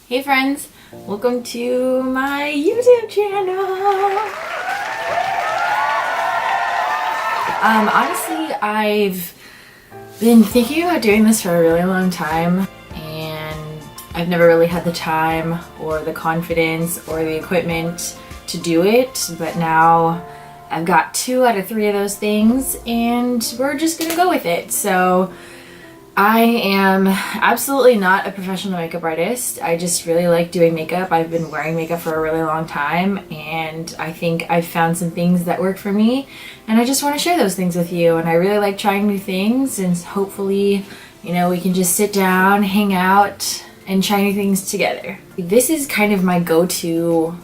Hey friends, welcome to my YouTube channel. Honestly, I've been thinking about doing this for a really long time and I've never really had the time or the confidence or the equipment to do it, but now I've got 2 out of 3 of those things and we're just gonna go with it. So I am absolutely not a professional makeup artist. I just really like doing makeup. I've been wearing makeup for a really long time and I think I've found some things that work for me and I just want to share those things with you. And I really like trying new things and hopefully, you know, we can just sit down, hang out, and try new things together. This is kind of my go-to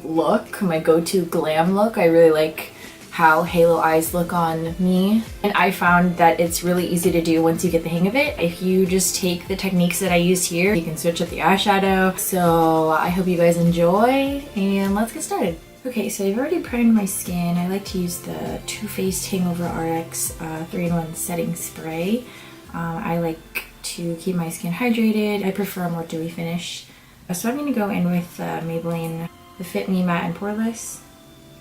look, my go-to glam look. I really like how halo eyes look on me, and I found that it's really easy to do once you get the hang of it. If you just take the techniques that I used here, you can switch up the eyeshadow. So I hope you guys enjoy and let's get started. Okay, so I've already primed my skin. I like to use the Too Faced Hangover RX 3-in-1 setting spray. I like to keep my skin hydrated. I prefer a more dewy finish. So I'm going to go in with Maybelline the Fit Me Matte and Poreless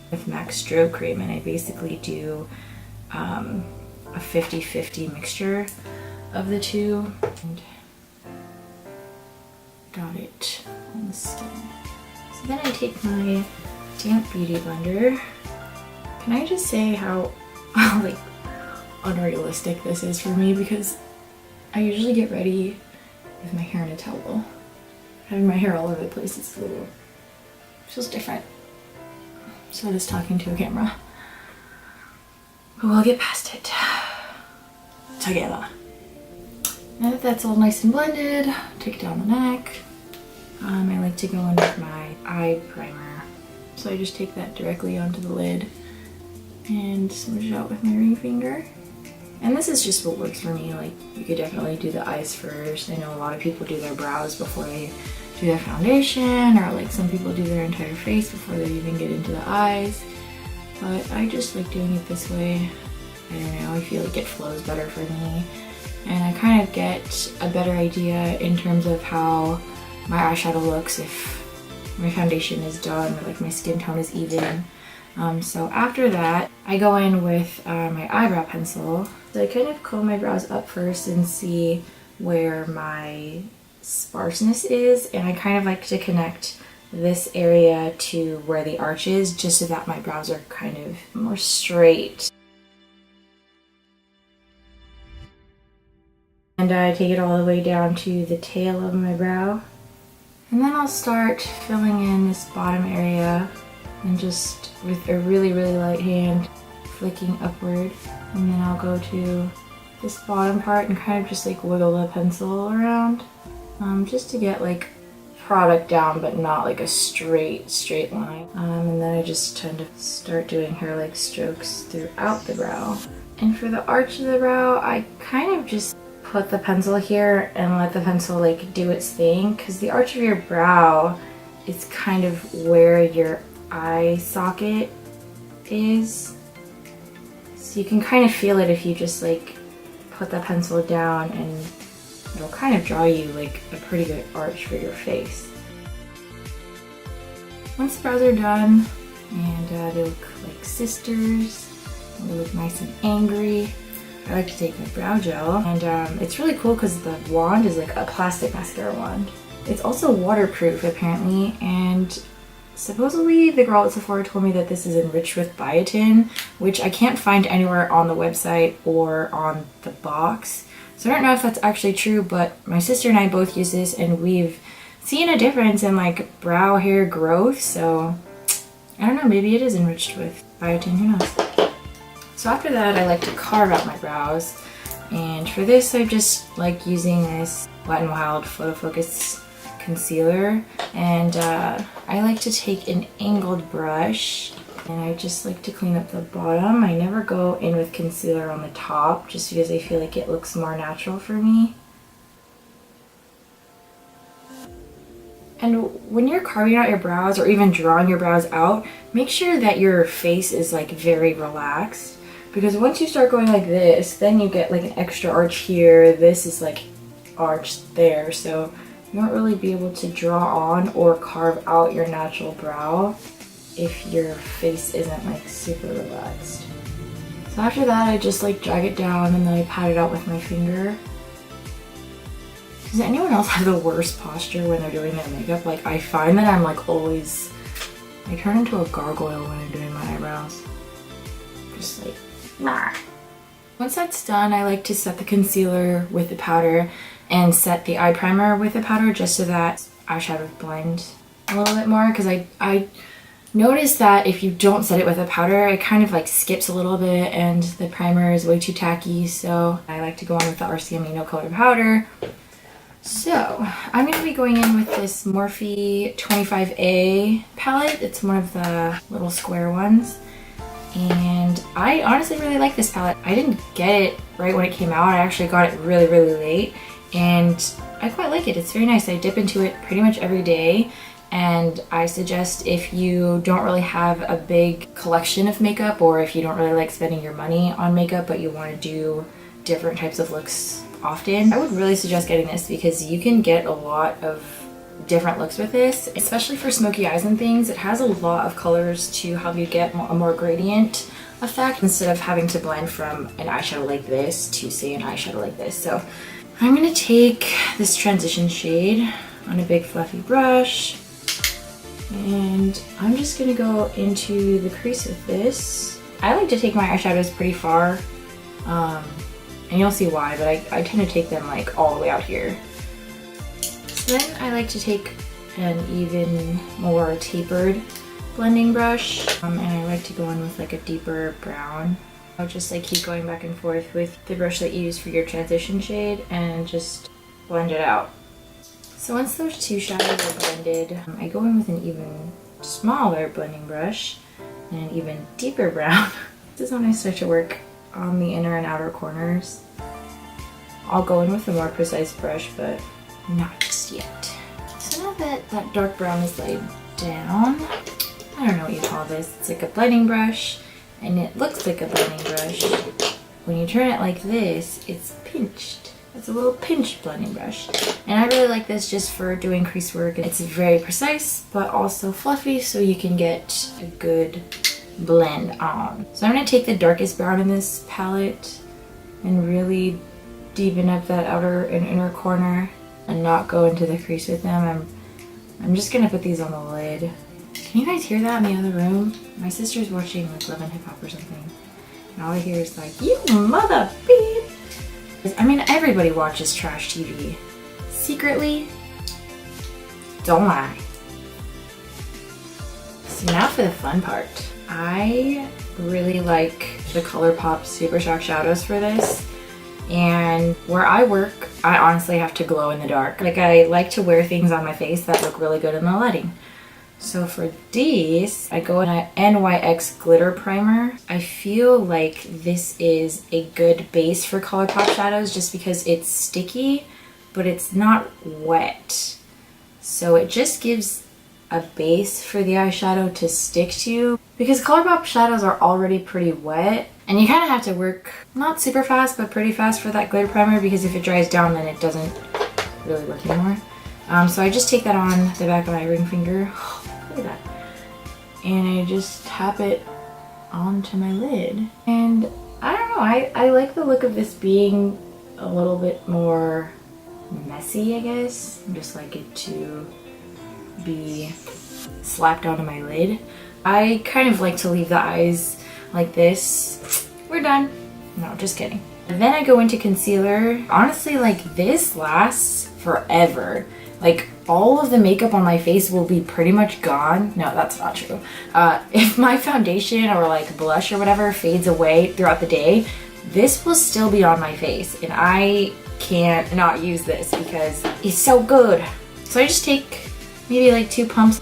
with MAC Strobe Cream, and I basically do a 50-50 mixture of the two and dot it on the skin. So then I take my damp beauty blender. Can I just say how like unrealistic this is for me, because I usually get ready with my hair in a towel. Having my hair all over the place is a little, feels different. So just talking to a camera. But we'll get past it together. Now that that's all nice and blended, take it down the neck. I like to go in with my eye primer. So I just take that directly onto the lid and smudge it out with my ring finger. And this is just what works for me. Like, you could definitely do the eyes first. I know a lot of people do their brows before they do their foundation, or like some people do their entire face before they even get into the eyes. But I just like doing it this way. I don't know, I feel like it flows better for me. And I kind of get a better idea in terms of how my eyeshadow looks if my foundation is done or like my skin tone is even. So after that, I go in with my eyebrow pencil. So I kind of comb my brows up first and see where my sparseness is, and I kind of like to connect this area to where the arch is, just so that my brows are kind of more straight. And I take it all the way down to the tail of my brow. And then I'll start filling in this bottom area and just with a really light hand flicking upward. And then I'll go to this bottom part and kind of just like wiggle the pencil around. Just to get like product down, but not like a straight line. And then I just tend to start doing hair-like strokes throughout the brow. And for the arch of the brow, I kind of just put the pencil here and let the pencil like do its thing, because the arch of your brow is kind of where your eye socket is. So you can kind of feel it if you just like put the pencil down, and it'll kind of draw you like a pretty good arch for your face. Once the brows are done and they look like sisters, and they look nice and angry, I like to take my brow gel, and it's really cool because the wand is like a plastic mascara wand. It's also waterproof apparently, and supposedly the girl at Sephora told me that this is enriched with biotin, which I can't find anywhere on the website or on the box. So I don't know if that's actually true, but my sister and I both use this and we've seen a difference in like brow hair growth. So I don't know, maybe it is enriched with biotin, who knows. So after that, I like to carve out my brows. And for this, I just like using this Wet n Wild Photo Focus concealer. And I like to take an angled brush, and I just like to clean up the bottom. I never go in with concealer on the top just because I feel like it looks more natural for me. And when you're carving out your brows or even drawing your brows out, make sure that your face is like very relaxed, because once you start going like this, then you get like an extra arch here. This is like arched there, so you won't really be able to draw on or carve out your natural brow if your face isn't like super relaxed. So after that, I just like drag it down and then I pat it out with my finger. Does anyone else have the worst posture when they're doing their makeup? Like, I find that I'm like always, I turn into a gargoyle when I'm doing my eyebrows. Just like, nah. Once that's done, I like to set the concealer with the powder and set the eye primer with the powder just so that eyeshadow blend a little bit more, because I noticed that if you don't set it with a powder, it kind of like skips a little bit and the primer is way too tacky, so I like to go on with the RC Amino Color Powder. So I'm going to be going in with this Morphe 25A palette. It's one of the little square ones. And I honestly really like this palette. I didn't get it right when it came out. I actually got it really, really late. And I quite like it. It's very nice. I dip into it pretty much every day. And I suggest if you don't really have a big collection of makeup, or if you don't really like spending your money on makeup but you want to do different types of looks often, I would really suggest getting this because you can get a lot of different looks with this, especially for smoky eyes and things. It has a lot of colors to help you get a more gradient effect instead of having to blend from an eyeshadow like this to say an eyeshadow like this. So I'm going to take this transition shade on a big fluffy brush and I'm just going to go into the crease with this. I like to take my eyeshadows pretty far. And you'll see why, but I tend to take them like all the way out here. So then I like to take an even more tapered blending brush, and I like to go in with like a deeper brown. I'll just like keep going back and forth with the brush that you use for your transition shade and just blend it out. So once those two shadows are blended, I go in with an even smaller blending brush and an even deeper brown. This is when I start to work on the inner and outer corners. I'll go in with a more precise brush, but not just yet. So now that that dark brown is laid down, I don't know what you call this. It's like a blending brush, and it looks like a blending brush. When you turn it like this, it's pinched. It's a little pinched blending brush. And I really like this just for doing crease work. It's very precise, but also fluffy, so you can get a good blend on. So I'm going to take the darkest brown in this palette and really deepen up that outer and inner corner and not go into the crease with them. I'm just going to put these on the lid. Can you guys hear that in the other room? My sister's watching like Love and Hip Hop or something. And all I hear is like, you mother beep. I mean, everybody watches trash TV. Secretly, don't lie. So now for the fun part. I really like the ColourPop Super Shock shadows for this, and where I work, I honestly have to glow in the dark. Like, I like to wear things on my face that look really good in the lighting. So for these, I go in a NYX glitter primer. I feel like this is a good base for ColourPop shadows just because it's sticky, but it's not wet. So it just gives a base for the eyeshadow to stick to, because ColourPop shadows are already pretty wet and you kind of have to work not super fast but pretty fast for that glitter primer, because if it dries down then it doesn't really work anymore. So I just take that on the back of my ring finger. Look at that. And I just tap it onto my lid. And I don't know, I like the look of this being a little bit more messy, I guess. I just like it to be slapped onto my lid. I kind of like to leave the eyes like this. We're done. No, just kidding. And then I go into concealer. Honestly, like, this lasts forever. Like, all of the makeup on my face will be pretty much gone. No, that's not true. If my foundation or like blush or whatever fades away throughout the day, this will still be on my face, and I can't not use this because it's so good. So I just take maybe like 2 pumps.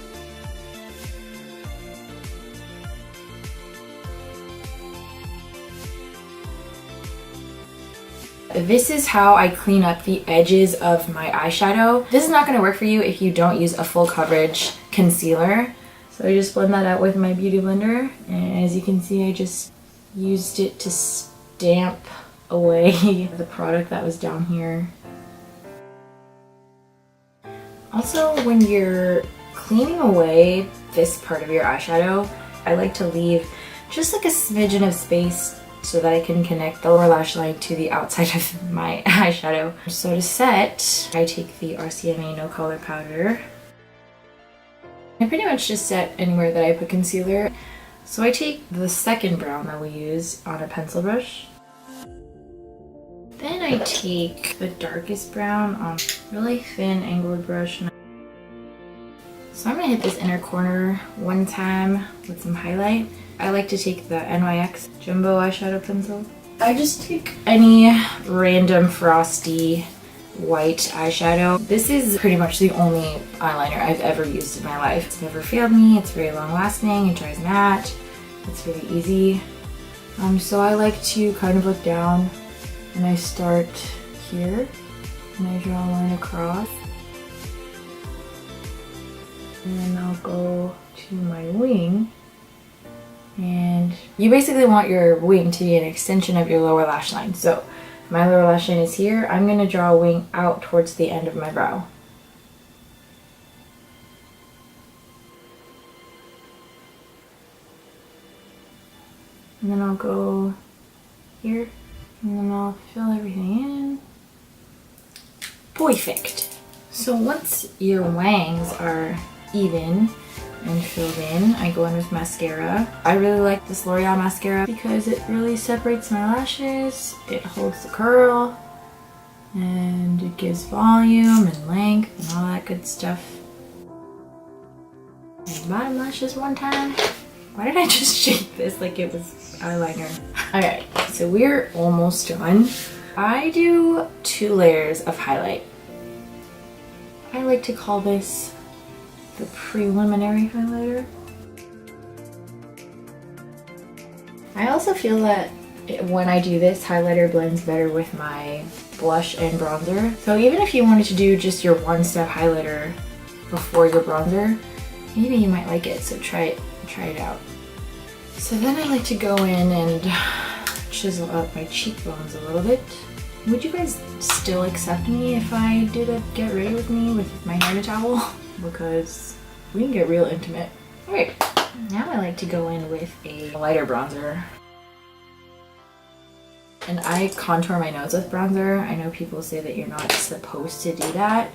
This is how I clean up the edges of my eyeshadow. This is not going to work for you if you don't use a full coverage concealer. So I just blend that out with my beauty blender, and as you can see, I just used it to stamp away the product that was down here. Also, when you're cleaning away this part of your eyeshadow, I like to leave just like a smidgen of space so that I can connect the lower lash line to the outside of my eyeshadow. So to set, I take the RCMA No Color Powder. I pretty much just set anywhere that I put concealer. So I take the second brown that we use on a pencil brush. Then I take the darkest brown on a really thin angled brush. So I'm gonna hit this inner corner one time with some highlight. I like to take the NYX Jumbo eyeshadow pencil. I just take any random frosty white eyeshadow. This is pretty much the only eyeliner I've ever used in my life. It's never failed me, it's very long lasting, it dries matte, it's really easy. So I like to kind of look down and I start here and I draw a line across. And then I'll go to my wing. And you basically want your wing to be an extension of your lower lash line. So my lower lash line is here. I'm going to draw a wing out towards the end of my brow. And then I'll go here. And then I'll fill everything in. Perfect. So once your wangs are even and filled in, I go in with mascara. I really like this L'Oreal mascara because it really separates my lashes, it holds the curl, and it gives volume and length and all that good stuff. And bottom lashes one time. Why did I just shake this like it was eyeliner? Alright, so we're almost done. I do 2 layers of highlight. I like to call this the preliminary highlighter. I also feel that when I do this, highlighter blends better with my blush and bronzer. So even if you wanted to do just your one-step highlighter before your bronzer, maybe you might like it, so try it out. So then I like to go in and chisel up my cheekbones a little bit. Would you guys still accept me if I did a get ready with me with my hair towel? Because we can get real intimate. Alright, now I like to go in with a lighter bronzer. And I contour my nose with bronzer. I know people say that you're not supposed to do that.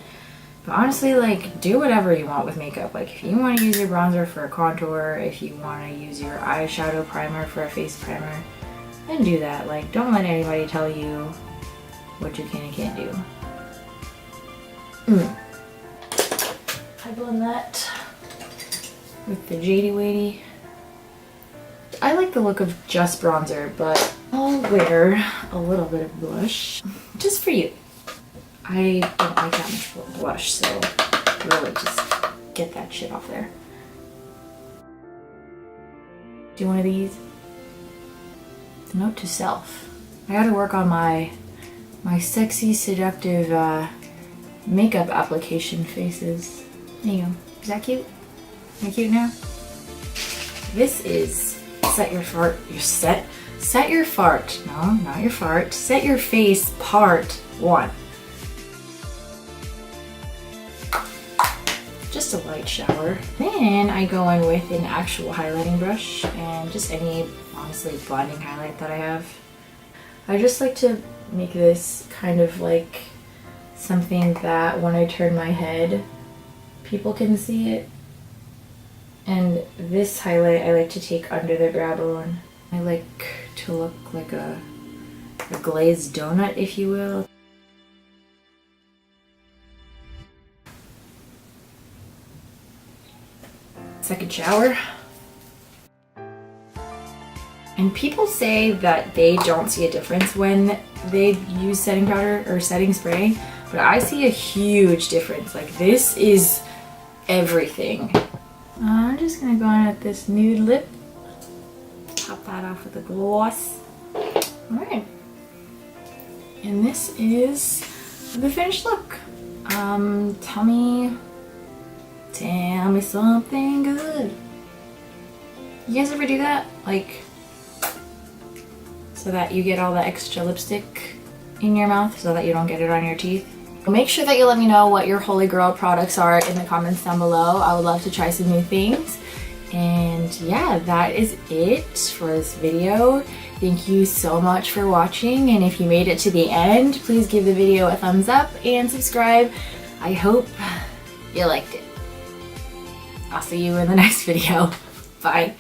But honestly, like, do whatever you want with makeup. Like, if you want to use your bronzer for a contour, if you want to use your eyeshadow primer for a face primer, then do that. Like, don't let anybody tell you what you can and can't do. I blend that with the Jady Wady. I like the look of just bronzer, but I'll wear a little bit of blush just for you. I don't like that much blush, so really just get that shit off there. Do one of these. Note to self. I gotta work on my sexy, seductive makeup application faces. There you go. Is that cute? Am I cute now? This is set your fart. Set your fart. No, not your fart. Set your face part 1. Just a light shower. Then I go in with an actual highlighting brush and just any, honestly, blinding highlight that I have. I just like to make this kind of like something that when I turn my head, people can see it. And this highlight I like to take under the brow bone. I like to look like a glazed donut, if you will. Second shower. And people say that they don't see a difference when they use setting powder or setting spray, but I see a huge difference. Like, this is everything. I'm just gonna go in with this nude lip. Top that off with a gloss. Alright. And this is the finished look. Tell me something good. You guys ever do that? Like, so that you get all the extra lipstick in your mouth so that you don't get it on your teeth? Make sure that you let me know what your Holy Grail products are in the comments down below. I would love to try some new things. And yeah, that is it for this video. Thank you so much for watching, and if you made it to the end, please give the video a thumbs up and subscribe. I hope you liked it. I'll see you in the next video. Bye.